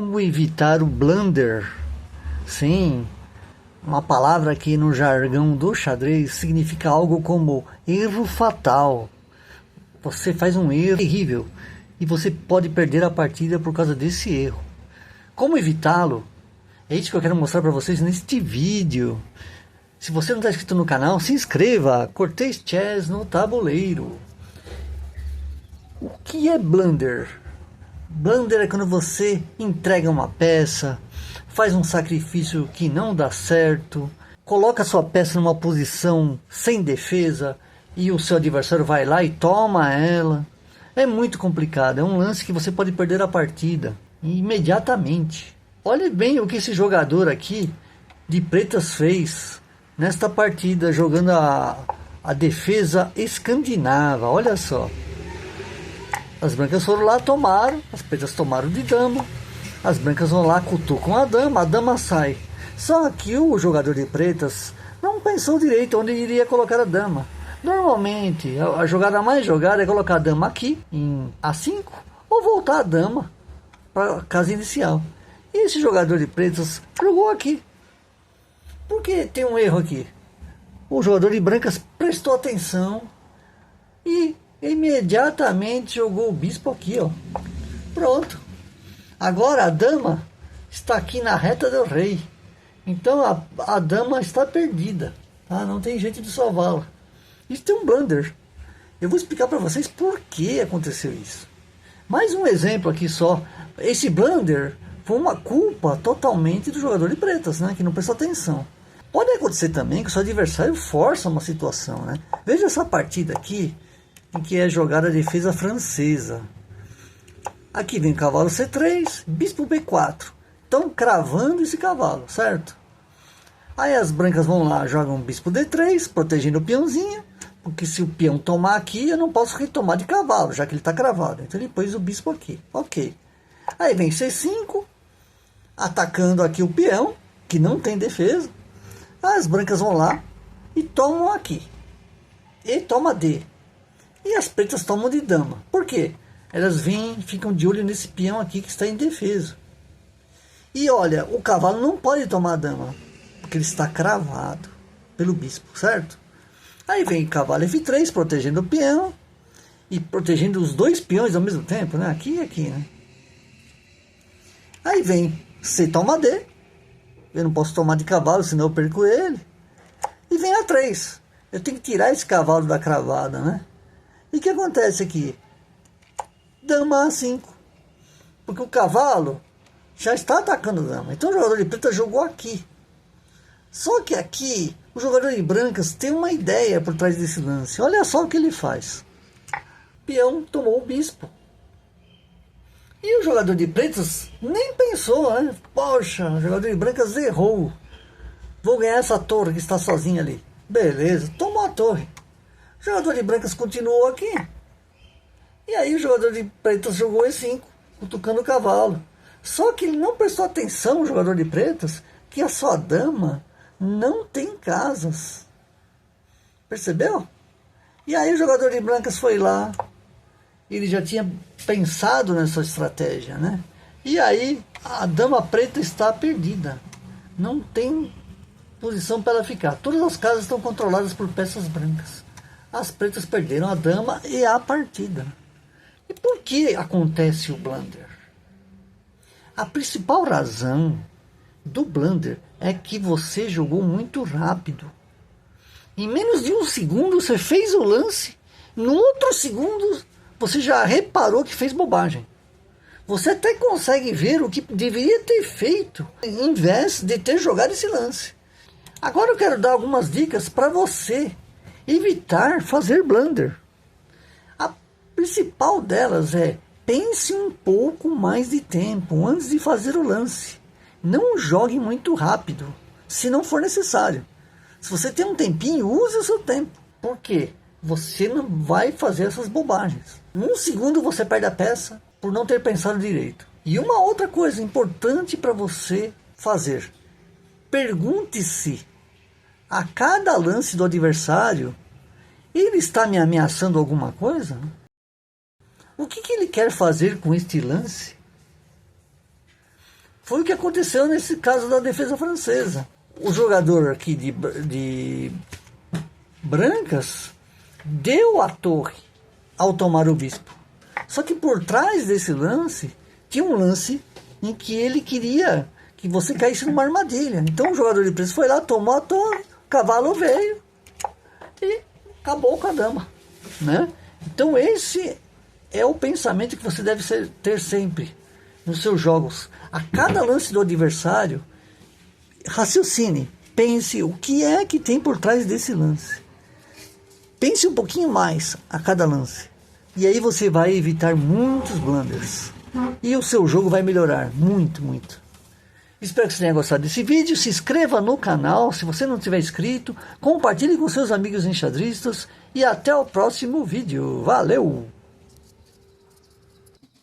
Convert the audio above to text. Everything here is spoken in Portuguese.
Como evitar o blunder? Sim, uma palavra que no jargão do xadrez significa algo como erro fatal. Você faz um erro terrível e você pode perder a partida por causa desse erro. Como evitá-lo? É isso que eu quero mostrar para vocês neste vídeo. Se você não está inscrito no canal, se inscreva. Cortez Chess no tabuleiro. O que é blunder? Blunder é quando você entrega uma peça, faz um sacrifício que não dá certo, coloca sua peça numa posição sem defesa e o seu adversário vai lá e toma ela. É muito complicado, é um lance que você pode perder a partida imediatamente. Olhe bem o que esse jogador aqui de pretas fez nesta partida, jogando a defesa escandinava. Olha só. As brancas foram lá, tomaram, as pretas tomaram de dama, as brancas vão lá, cutucam a dama sai. Só que o jogador de pretas não pensou direito onde iria colocar a dama. Normalmente, a jogada mais jogada é colocar a dama aqui, em A5, ou voltar a dama para a casa inicial. E esse jogador de pretas jogou aqui. Por que tem um erro aqui? O jogador de brancas prestou atenção e imediatamente jogou o bispo aqui, ó. Pronto. Agora a dama está aqui na reta do rei. Então a dama está perdida, tá? Não tem jeito de salvá-la. Isso tem um blunder. Eu vou explicar para vocês por que aconteceu isso. Mais um exemplo aqui só. Esse blunder foi uma culpa totalmente do jogador de pretas, né? Que não prestou atenção. Pode acontecer também que o seu adversário força uma situação, né? Veja essa partida aqui, em que é jogada a defesa francesa. Aqui vem cavalo C3, bispo B4. Estão cravando esse cavalo, certo? Aí as brancas vão lá, jogam bispo D3, protegendo o peãozinho, porque se o peão tomar aqui, eu não posso retomar de cavalo, já que ele está cravado. Então ele pôs o bispo aqui, ok. Aí vem C5, atacando aqui o peão, que não tem defesa. As brancas vão lá e tomam aqui. E toma D. E as pretas tomam de dama. Por quê? Elas vêm, ficam de olho nesse peão aqui que está indefeso. E olha, o cavalo não pode tomar a dama, porque ele está cravado pelo bispo, certo? Aí vem cavalo F3, protegendo o peão, e protegendo os dois peões ao mesmo tempo, né? Aqui e aqui, né? Aí vem C toma D, eu não posso tomar de cavalo, senão eu perco ele. E vem A3, eu tenho que tirar esse cavalo da cravada, né? E o que acontece aqui? Dama A5. Porque o cavalo já está atacando a dama. Então o jogador de preta jogou aqui. Só que aqui, o jogador de brancas tem uma ideia por trás desse lance. Olha só o que ele faz. Peão tomou o bispo. E o jogador de pretas nem pensou, né? Poxa, o jogador de brancas errou. Vou ganhar essa torre que está sozinha ali. Beleza, tomou a torre. O jogador de brancas continuou aqui. E aí o jogador de pretas jogou E5, cutucando o cavalo. Só que ele não prestou atenção, o jogador de pretas, que a sua dama não tem casas. Percebeu? E aí o jogador de brancas foi lá. Ele já tinha pensado nessa estratégia, né? E aí a dama preta está perdida. Não tem posição para ela ficar. Todas as casas estão controladas por peças brancas. As pretas perderam a dama e a partida. E por que acontece o blunder? A principal razão do blunder é que você jogou muito rápido. Em menos de um segundo você fez o lance. No outro segundo você já reparou que fez bobagem. Você até consegue ver o que deveria ter feito em vez de ter jogado esse lance. Agora eu quero dar algumas dicas para você evitar fazer blunder. A principal delas é: pense um pouco mais de tempo antes de fazer o lance. Não jogue muito rápido, se não for necessário. Se você tem um tempinho, use o seu tempo. Por quê? Você não vai fazer essas bobagens. Em um segundo você perde a peça por não ter pensado direito. E uma outra coisa importante para você fazer: pergunte-se a cada lance do adversário, ele está me ameaçando alguma coisa? O que ele quer fazer com este lance? Foi o que aconteceu nesse caso da defesa francesa. O jogador aqui de Brancas deu a torre ao tomar o bispo. Só que por trás desse lance, tinha um lance em que ele queria que você caísse numa armadilha. Então o jogador de preço foi lá, tomou a torre, o cavalo veio e acabou com a dama, né? Então esse é o pensamento que você deve ter sempre nos seus jogos. A cada lance do adversário, raciocine, pense o que é que tem por trás desse lance. Pense um pouquinho mais a cada lance. E aí você vai evitar muitos blunders. E o seu jogo vai melhorar muito, muito. Espero que você tenha gostado desse vídeo. Se inscreva no canal se você não tiver inscrito. Compartilhe com seus amigos enxadristas. E até o próximo vídeo. Valeu!